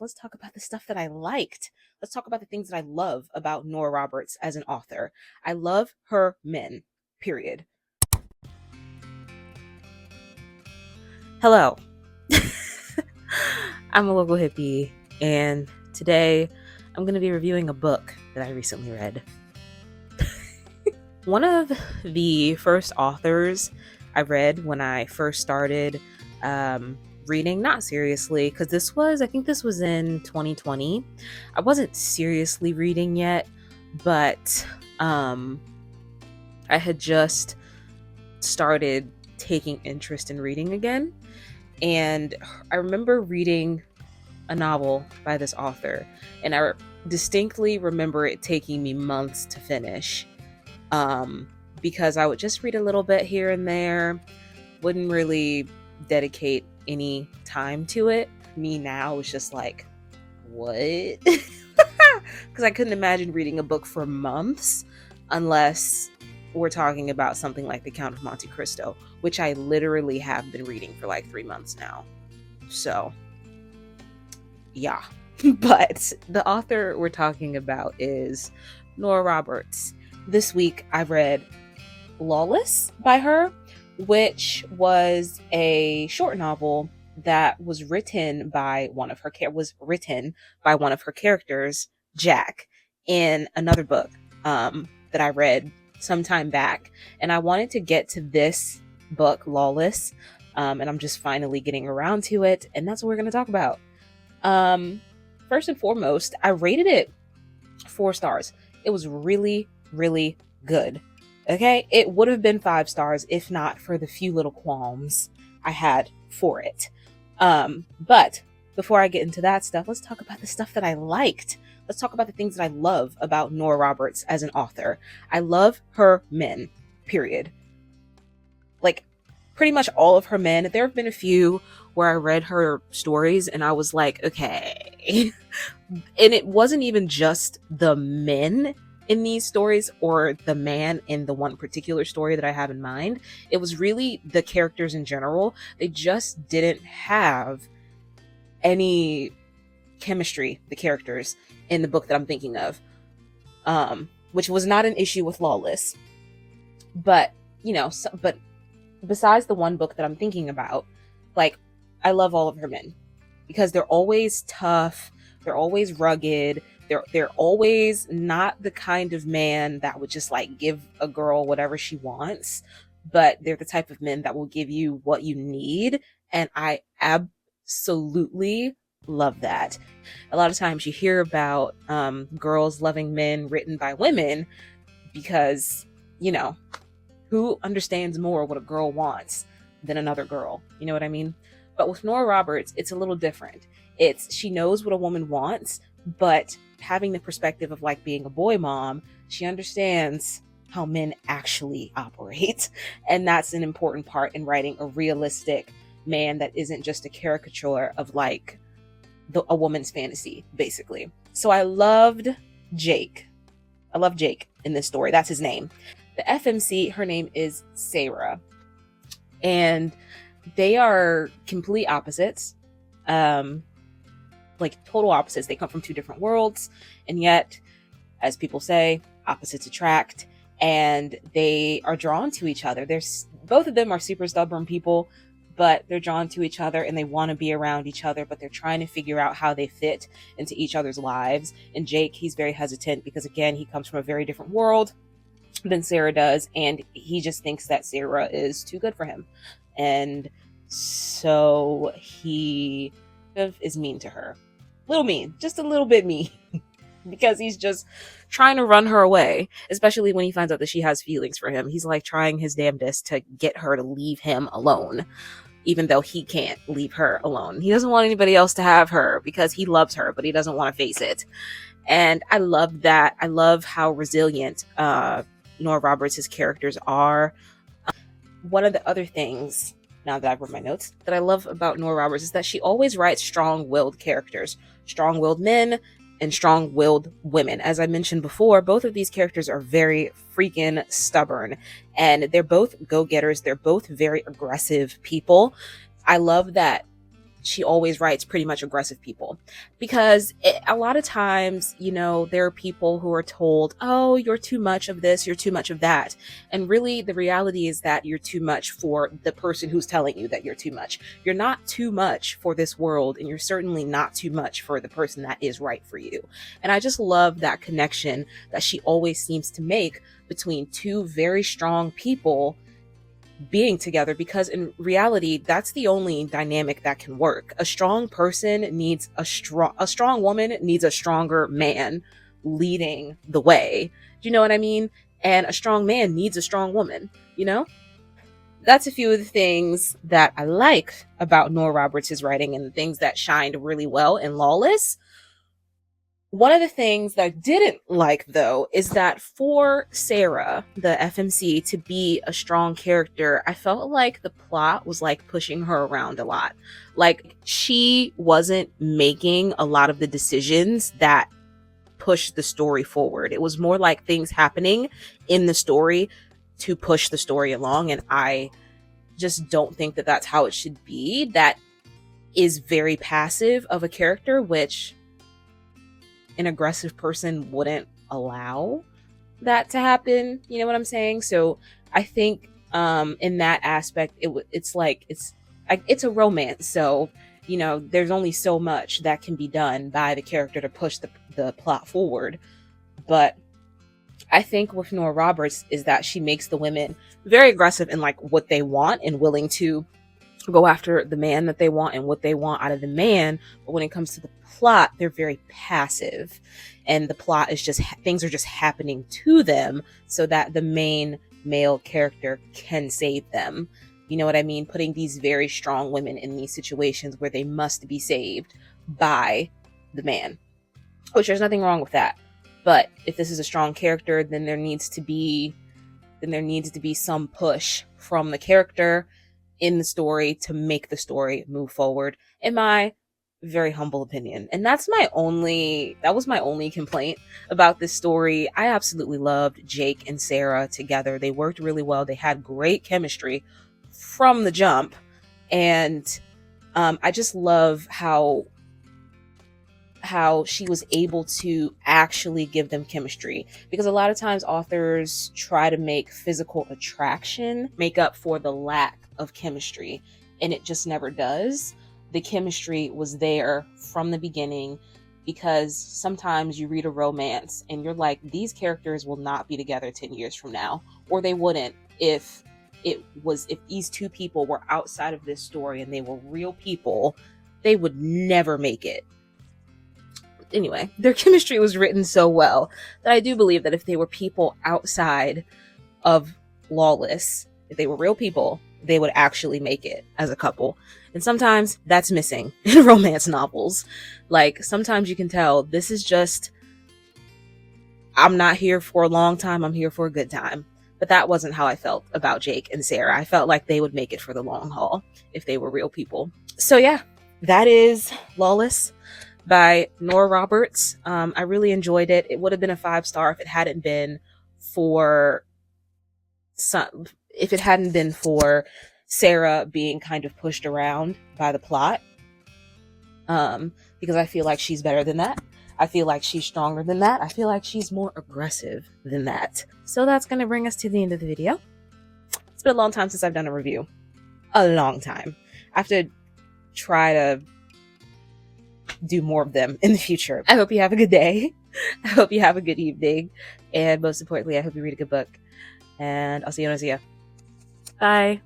Let's talk about the stuff that I liked. Let's talk about the things that I love about Nora Roberts as an author. I love her men, period. Hello. I'm a local hippie, and today I'm going to be reviewing a book that I recently read. One of the first authors I read when I first started reading, not seriously, because I think this was in 2020. I wasn't seriously reading yet, but I had just started taking interest in reading again. And I remember reading a novel by this author, and I distinctly remember it taking me months to finish. Because I would just read a little bit here and there, wouldn't really dedicate any time to it. Me now is just like, what? Because I couldn't imagine reading a book for months unless we're talking about something like The Count of Monte Cristo, which I literally have been reading for like 3 months now. So, yeah. But the author we're talking about is Nora Roberts. This week I read Lawless by her, which was a short novel that was written by one of her characters, Jack, in another book that I read some time back. And I wanted to get to this book, Lawless, and I'm just finally getting around to it, and that's what we're going to talk about. First and foremost, I rated it 4 stars. It was really, really good. Okay, it would have been 5 stars if not for the few little qualms I had for it. But before I get into that stuff, let's talk about the stuff that I liked. Let's talk about the things that I love about Nora Roberts as an author. I love her men, period. Like, pretty much all of her men. There have been a few where I read her stories and I was like, okay. And it wasn't even just the men in these stories or the man in the one particular story that I have in mind. It was really the characters in general. They just didn't have any chemistry, the characters in the book that I'm thinking of, which was not an issue with Lawless. But, but besides the one book that I'm thinking about, like, I love all of her men because they're always tough. They're always rugged. They're always not the kind of man that would just like give a girl whatever she wants, but they're the type of men that will give you what you need. And I absolutely love that. A lot of times you hear about girls loving men written by women because, who understands more what a girl wants than another girl? You know what I mean? But with Nora Roberts, it's a little different. She knows what a woman wants, but having the perspective of like being a boy mom, she understands how men actually operate. And that's an important part in writing a realistic man that isn't just a caricature of like a woman's fantasy, basically. So I loved Jake. I love Jake in this story. That's his name. The FMC, her name is Sarah. And they are complete opposites. Like total opposites. They come from 2 different worlds, and yet, as people say, opposites attract, and they are drawn to each other. Both of them are super stubborn people, but they're drawn to each other and they want to be around each other, but they're trying to figure out how they fit into each other's lives. And Jake, he's very hesitant because, again, he comes from a very different world than Sarah does, and he just thinks that Sarah is too good for him. And so he is mean to her. Little mean, just a little bit mean, because he's just trying to run her away, especially when he finds out that she has feelings for him. He's like trying his damnedest to get her to leave him alone, even though he can't leave her alone. He doesn't want anybody else to have her because he loves her, but he doesn't want to face it. And I love that. I love how resilient Nora Roberts' characters are. One of the other things, now that I've read my notes, that I love about Nora Roberts is that she always writes strong-willed characters, strong-willed men and strong-willed women. As I mentioned before, both of these characters are very freaking stubborn, and they're both go-getters. They're both very aggressive people. I love that she always writes pretty much aggressive people, because a lot of times, you know, there are people who are told, oh, you're too much of this, you're too much of that. And really the reality is that you're too much for the person who's telling you that you're too much. You're not too much for this world, and you're certainly not too much for the person that is right for you. And I just love that connection that she always seems to make between two very strong people being together, because in reality that's the only dynamic that can work. A strong person needs a strong woman needs a stronger man leading the way. Do you know what I mean? And a strong man needs a strong woman, you know? That's a few of the things that I like about Nora Roberts' writing and the things that shined really well in Lawless. One of the things that I didn't like, though, is that for Sarah, the FMC, to be a strong character, I felt like the plot was like pushing her around a lot. Like, she wasn't making a lot of the decisions that push the story forward. It was more like things happening in the story to push the story along, and I just don't think that that's how it should be. That is very passive of a character, which an aggressive person wouldn't allow that to happen. You know what I'm saying? So I think in that aspect, it's a romance. So, you know, there's only so much that can be done by the character to push the plot forward. But I think with Nora Roberts is that she makes the women very aggressive in like what they want and willing to go after the man that they want and what they want out of the man. But when it comes to the plot, they're very passive, and the plot is just things are just happening to them so that the main male character can save them. You know what I mean? Putting these very strong women in these situations where they must be saved by the man, which there's nothing wrong with that. But if this is a strong character, then there needs to be some push from the character in the story to make the story move forward, in my very humble opinion. And that was my only complaint about this story. I absolutely loved Jake and Sarah together. They worked really well. They had great chemistry from the jump. And I just love how she was able to actually give them chemistry, because a lot of times authors try to make physical attraction make up for the lack of chemistry, and it just never does. The chemistry was there from the beginning, because sometimes you read a romance and you're like, these characters will not be together 10 years from now, or they wouldn't if these two people were outside of this story and they were real people, they would never make it. Anyway, their chemistry was written so well that I do believe that if they were people outside of Lawless, if they were real people, they would actually make it as a couple. And sometimes that's missing in romance novels. Like, sometimes you can tell this is just, I'm not here for a long time, I'm here for a good time. But that wasn't how I felt about Jake and Sarah. I felt like they would make it for the long haul if they were real people. So yeah, that is Lawless by Nora Roberts. I really enjoyed it. It would have been a 5-star if it hadn't been for Sarah being kind of pushed around by the plot. Because I feel like she's better than that. I feel like she's stronger than that. I feel like she's more aggressive than that. So that's going to bring us to the end of the video. It's been a long time since I've done a review. A long time. I have to try to do more of them in the future. I hope you have a good day. I hope you have a good evening. And most importantly, I hope you read a good book. And I'll see you when I see you. Bye.